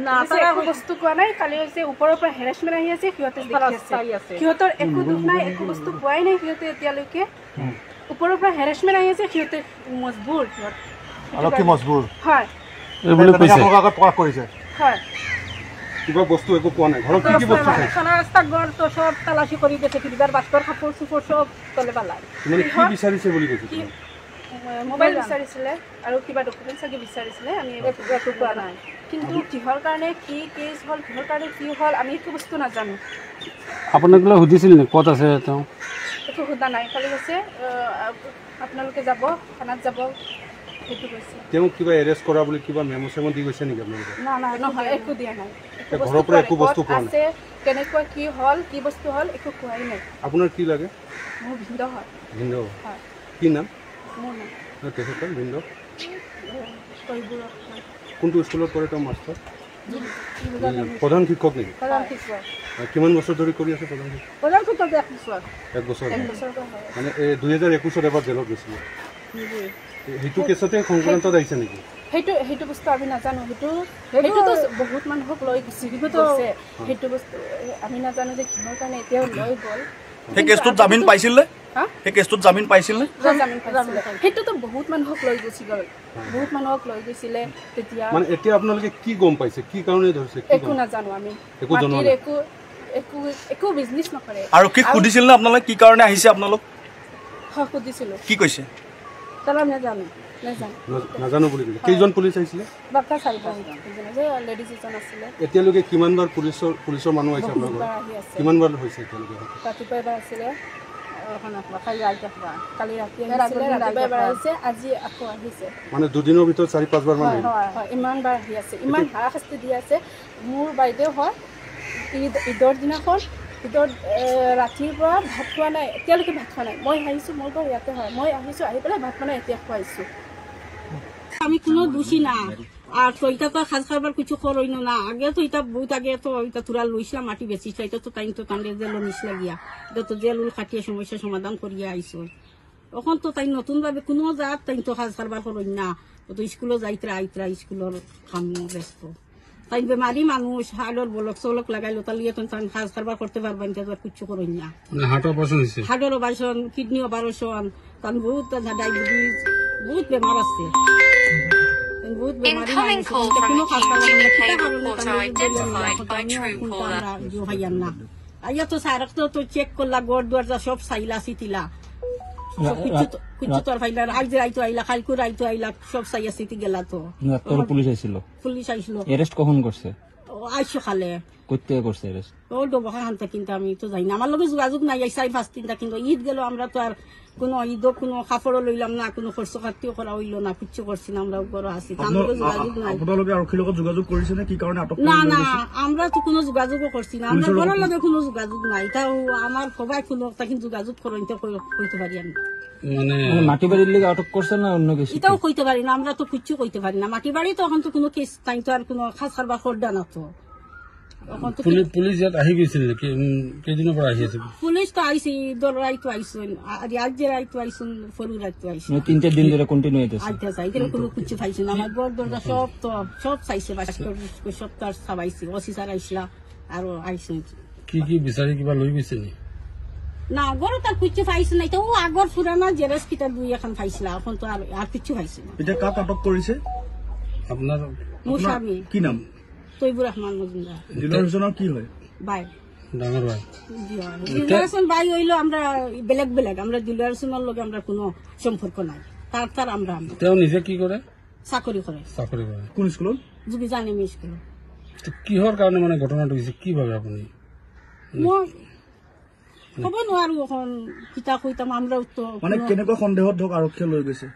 না তাৰা বস্তু কোৱা নাই খালি হৈছে ওপৰৰ পৰা হেৰাসমেন্ট আহি আছে সিহঁতে দেখি আছে সিহঁতৰ একো দুখ নাই একো বস্তু কোৱাই নাই সিহঁতে এতিয়ালৈকে ওপৰৰ পৰা হেৰাসমেন্ট আহি আছে সিহঁতে মজবুৰ সিহঁত অলপ কি মজবুৰ হয় এই বুলি কৈছে আপোনাক আগত প্ৰকাশ কৰিছে হয় কিবা বস্তু একো পোৱা নাই ঘৰত কি বস্তু আছে খানা ৰাস্তা ঘৰ তো সব তালাশী কৰি দিছে কিবাৰ বাস্কৰ কাপোৰ সুপৰ সব তলে পালাই মানে কি বিচাৰিছে বুলি কৈছে মোবাইল বিচাৰিছিলে আৰু কিবা ডকুমেণ্ট চাগে বিচাৰিছিলে আমি একো কোৱা নাই কিন্তু কিহৰ কাৰণে কি কেছ হ'ল কিহৰ কাৰণে কি হ'ল আমি একো বস্তু নাজানো আপোনাক সুধিছিল নে ক'ত আছে তেওঁ একো সোধা নাই খালি কৈছে আপোনালোকে যাব থানাত যাব সেইটো কৈছে তেওঁ কিবা এৰেষ্ট কৰা বুলি কিবা মেমো চেমো দি গৈছে নেকি আপোনালোকে না না নহয় একো দিয়া নাই ঘৰৰ পৰা একো বস্তু পোৱা নাই কেনেকুৱা কি হ'ল কি বস্তু হ'ল একো কোৱাই নাই আপোনাৰ কি লাগে মোৰ ভিন্দ হয় ভিন্দ হয় কি নাম মোৰ নাম তেখেতৰ ভিন্দ কোনটো স্কুলত পঢ়ে তেওঁ মাষ্টৰ প্ৰধান শিক্ষক নেকি কিমান বছৰ ধৰি কৰি আছে প্ৰধান শিক্ষক এক বছৰ মানে 2021 এবাৰ জেলত গৈছিলে সেইটো কেছতে সংক্ৰান্তত আহিছে নেকি সেইটো বস্তু আমি নাজানো সেইটোতো বহুত মানুহক লৈ গুচি গৈছে সেইটো বস্তু আমি নাজানো যে কিহৰ কাৰণে এতিয়াও লৈ গ'ল সেই কেছটোত জামিন পাইছিল নে সেই কেছটোত জামিন পাইছিল নে সেইটোতো বহুত মানুহক লৈ গুচি গ'ল বহুত মানুহক লৈ গৈছিলে তেতিয়া মানে এতিয়া আপোনালোকে কি গম পাইছে কি কাৰণে ধৰিছে একো নাজানো আমি একো বিজনেছ নকৰে আৰু কি সুধিছিল নে আপোনালোকে কি কাৰণে আহিছে আপোনালোক সুধিছিলোঁ কি কৈছে তাৰা নাজানো বুলি কৈছে কেইজন পুলিচ আহিছিলে বাক্কা চাৰিটা যে লেডিজ এজন আছিলে এতিয়ালৈকে কিমানবাৰ পুলিচৰ মানুহ আহিছে আপোনাৰ কিমানবাৰ হৈছে এতিয়ালৈকে ৰাতিপুৱা এবাৰ আছিলে কালি ৰাতি এবাৰ আহিছে আজি আকৌ আহিছে মানে দুদিনৰ ভিতৰত 4-5 বাৰ মান ইমান বাৰ আহি আছে ইমান হাৰাশাস্তি দি আছে মোৰ বাইদেউ হয় ঈদৰ দিনাখন ঈদৰ ৰাতিৰ পৰা ভাত খোৱা নাই এতিয়ালৈকে ভাত খোৱা নাই মই আহিছোঁ মোৰ ঘৰ ইয়াতে হয় মই আহিছোঁ আহি পেলাই ভাত বনাই এতিয়া খুৱাইছোঁ আমি কোনো দোষী না আর তো এটা তো খাস খাবার কিছু করইনো না আগে তো এটা বহুত আগে তো এটা তুরা লইছিলাম মাটি বেচিছিল এটা তো তাই তো তান্ডে জেল নিছিলা গিয়া এটা তো জেল খাটিয়ে সমস্যা সমাধান করিয়া আইসো এখন তো তাই নতুন ভাবে কোনো জাত তাই তো খাস খাবার করইন না তো স্কুলে যাইতরা আইতরা স্কুলের কাম ব্যস্ত তাই বেমারি মানুষ হাড়ের বলক চলক লাগাইলো তালিয়ে তো খাস খাবার করতে পারবেন তো কিছু করইন না হাড়ের অপারেশন কিডনি অপারেশন তান বহুত ডায়াবেটিস বহুত বেমার আছে Incoming call from the communique reporter identified by Truecaller. আইয়া তো সারক তো চেক করলা গোড় দরজা সব সাইলা সিতিলা কিছু তোর ফাইলা আজ রাইতো আইলা কালকে রাইতো আইলা সব সাইয়া সিতি গেলা তো পুলিশ আইছিল এরেস্ট কখন করছে আইসো খালে কইতে করছে এরেস্ট ও ডবখা হানতে কিন্তু আমি তো যাই না আমার লগে যোগাযোগ নাই আইসাই ফার্স্ট তিনটা কিন্তু ঈদ গেল আমরা তো আর কোনো ঈদ কোনো কাপড় লইলাম না কোনো খরচ খাতিও করা হইলো না কিচ্ছু করছি না আমরা ঘরে আসি আমার যোগাযোগ নাই আপোনালোকে আৰক্ষীৰ লগত যোগাযোগ কৰিছে নে কি কাৰণে আটক না না আমরা তো কোনো যোগাযোগও করছি না আমরা ঘরের লগে কোনো যোগাযোগ নাই তাও আমার সবাই কোনো কিন্তু যোগাযোগ করতে কইতে পারি আমি মানে মাটি বাড়ির লিগে আটক করছে না অন্য কিছু এটাও কইতে পারি না আমরা তো কিচ্ছু কইতে পারি না মাটি বাড়ি তো এখন তো কোনো কেস তাই তো আর কোনো খাস খাবার করডা না তো পুলিশ আহি গেছিল কেদিনৰ পৰা আহি আছে পুলিশ তো আইছি দর রাইতো আইছন আজ যে রাইতো আইছন ফরু রাইতো আইছন 3-4 দিন ধরে কন্টিনিউ হইতেছে আইতে চাইতে কোনো কিছু পাইছে না আমার বড় দরজা সব চাইছে বাস্কর সব তার সবাইছে ওসি স্যার আইছলা আর আইছন কি বিচারি কিবা লই গেছে নি না গরো তার কিছু পাইছে না তো আগর পুরানা জেরেস কিটা দুই এখন পাইছলা এখন তো আর কিছু পাইছে না এটা কাক আটক কৰিছে আপনাৰ মুসামি কি নাম তৈবুৰ ৰহমান মজুমদাৰ ডিলাৰজনৰ কি হয় বাই ডাঙৰ ভাই ডিলারসন বাই হইলো আমরা বেলেগ আমরা ডিলারসনের লগে আমরা কোনো সম্পর্ক নাই তার আমরা তেও নিজে কি করে চাকরি করে কোন স্কুলত যদি জানি আমি স্কুল তো কিহৰ কাৰণে মানে ঘটনাটো হৈছে কি ভাবে আপুনি মই কব নোৱাৰো এখন কিতা কইতাম আমৰা তো মানে কেনেকৈ সন্দেহত ধক আৰক্ষী লৈ গৈছে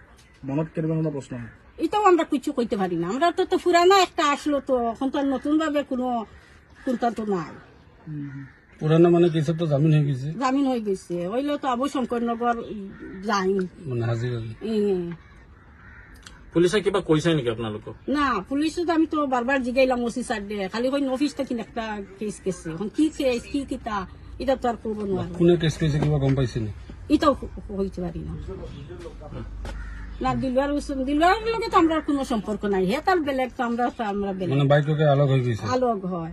মনত কেনেকুৱা প্ৰশ্ন হয় এটাও আমরা কিছু কইতে পারি না আমরা তো পুরানা একটা আসলো তো এখন তো নতুন ভাবে কোনো কোনটা তো নাই পুরানা মানে কিছু তো জামিন হয়ে গেছে হইলো তো আবু শঙ্করনগর যাই মানে হাজিরা পুলিশে কিবা কইছে নাকি আপোনালোক না পুলিশ তো আমি তো বারবার জিগাইলাম ওসি স্যার দে খালি কই অফিস থেকে একটা কেস কেছে এখন কি কেস কি কিতা এটা তো আর করব না কোনে কেস কেছে কিবা গম পাইছেনি এটাও হইতে পারি না না দিলুয়ার লগে তো আমরা কোনো সম্পর্ক নাই, হে তার বেলেগ তো আমরা বেলেগ, মানে বাইককে আলোক হয়ে গেছে, আলোক হয়।